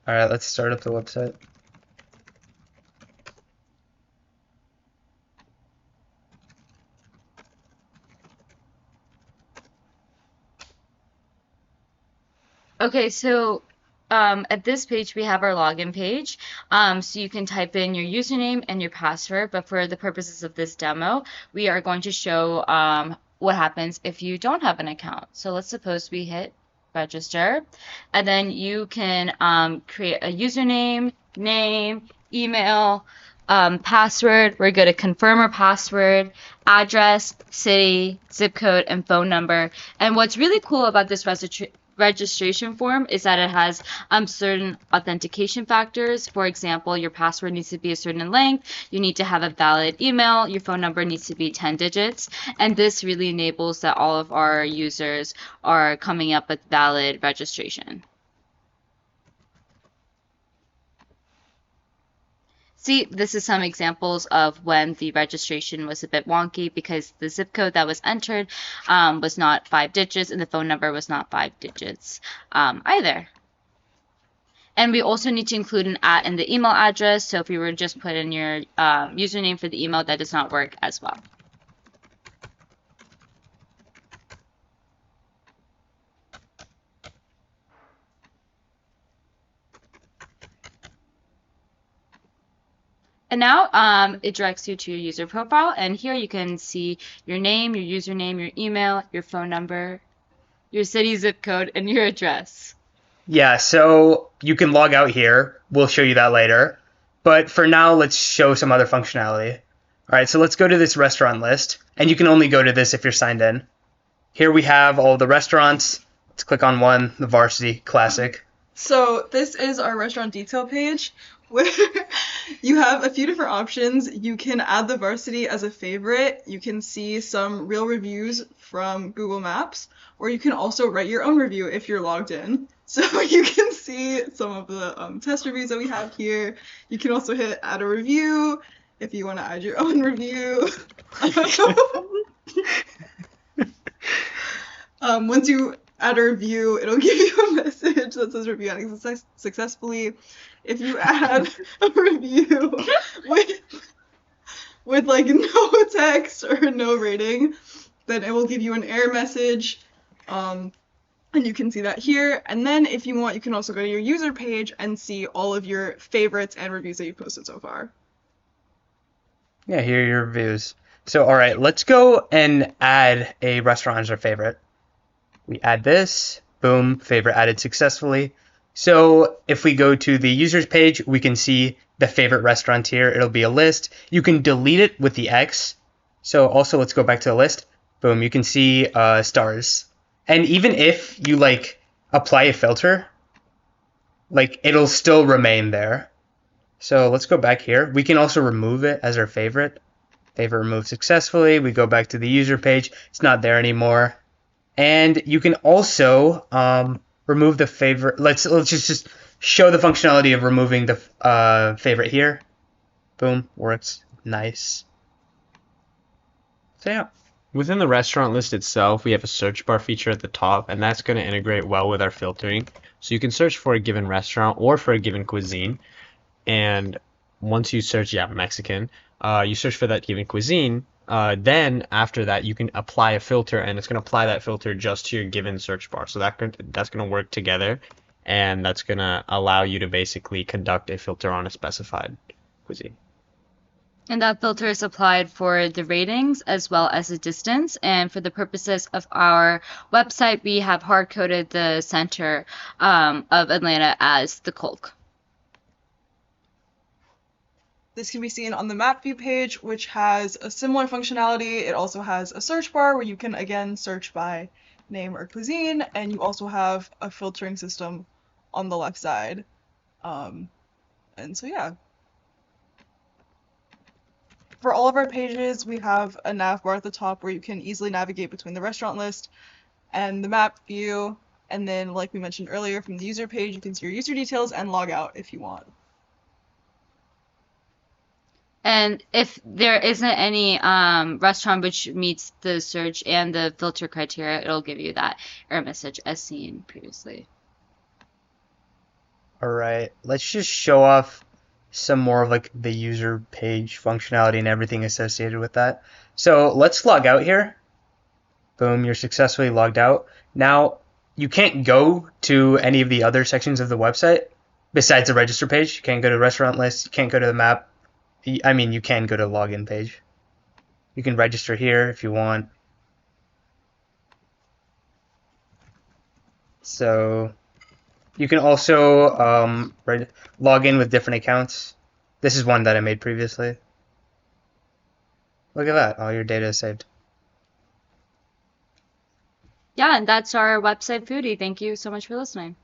All right, let's start up the website. Okay, so at this page, we have our login page. So you can type in your username and your password, but for the purposes of this demo, we are going to show what happens if you don't have an account. So let's suppose we hit register, and then you can create a username, name, email, password. We're going to confirm our password, address, city, zip code, and phone number. And what's really cool about this registration form is that it has certain authentication factors. For example, your password needs to be a certain length, you need to have a valid email, your phone number needs to be 10 digits, and this really enables that all of our users are coming up with valid registration. See, this is some examples of when the registration was a bit wonky because the zip code that was entered was not 5 digits and the phone number was not 5 digits either. And we also need to include an @ in the email address. So if you were to just put in your username for the email, that does not work as well. And now it directs you to your user profile. And here you can see your name, your username, your email, your phone number, your city zip code, and your address. Yeah, so you can log out here. We'll show you that later. But for now, let's show some other functionality. All right, so let's go to this restaurant list. And you can only go to this if you're signed in. Here we have all the restaurants. Let's click on one, the Varsity Classic. So this is our restaurant detail page where you have a few different options. You can add the Varsity as a favorite. You can see some real reviews from Google Maps, or you can also write your own review if you're logged in. So you can see some of the test reviews that we have here. You can also hit add a review if you want to add your own review. Once you add a review, it'll give you a message that says review adding successfully. If you add a review with like no text or no rating, then it will give you an error message. And you can see that here. And then if you want, you can also go to your user page and see all of your favorites and reviews that you've posted so far. Yeah, here are your reviews. So, all right, let's go and add a restaurant as our favorite. We add this, boom, favorite added successfully. So if we go to the users page, we can see the favorite restaurant here. It'll be a list. You can delete it with the X. So also let's go back to the list. Boom, you can see stars. And even if you like apply a filter, like it'll still remain there. So let's go back here. We can also remove it as our favorite. Favorite removed successfully. We go back to the user page. It's not there anymore. And you can also remove the favorite. Let's just show the functionality of removing the favorite here. Boom, works. Nice. So yeah. Within the restaurant list itself, we have a search bar feature at the top, and that's going to integrate well with our filtering. So you can search for a given restaurant or for a given cuisine. And once you search, yeah, Mexican, you search for that given cuisine. Then after that, you can apply a filter, and it's going to apply that filter just to your given search bar. So that's going to work together, and that's going to allow you to basically conduct a filter on a specified cuisine. And that filter is applied for the ratings as well as the distance. And for the purposes of our website, we have hard-coded the center of Atlanta as the Colk. This can be seen on the map view page, which has a similar functionality. It also has a search bar where you can, again, search by name or cuisine, and you also have a filtering system on the left side. And so, yeah. For all of our pages, we have a nav bar at the top where you can easily navigate between the restaurant list and the map view. And then, like we mentioned earlier, from the user page, you can see your user details and log out if you want. And if there isn't any restaurant which meets the search and the filter criteria, it'll give you that error message as seen previously. All right, let's just show off some more of like the user page functionality and everything associated with that. So let's log out here. Boom, you're successfully logged out. Now, you can't go to any of the other sections of the website besides the register page. You can't go to restaurant list, you can't go to the map. I mean, you can go to the login page. You can register here if you want. So you can also log in with different accounts. This is one that I made previously. Look at that, all your data is saved. Yeah, and that's our website foodie. Thank you so much for listening.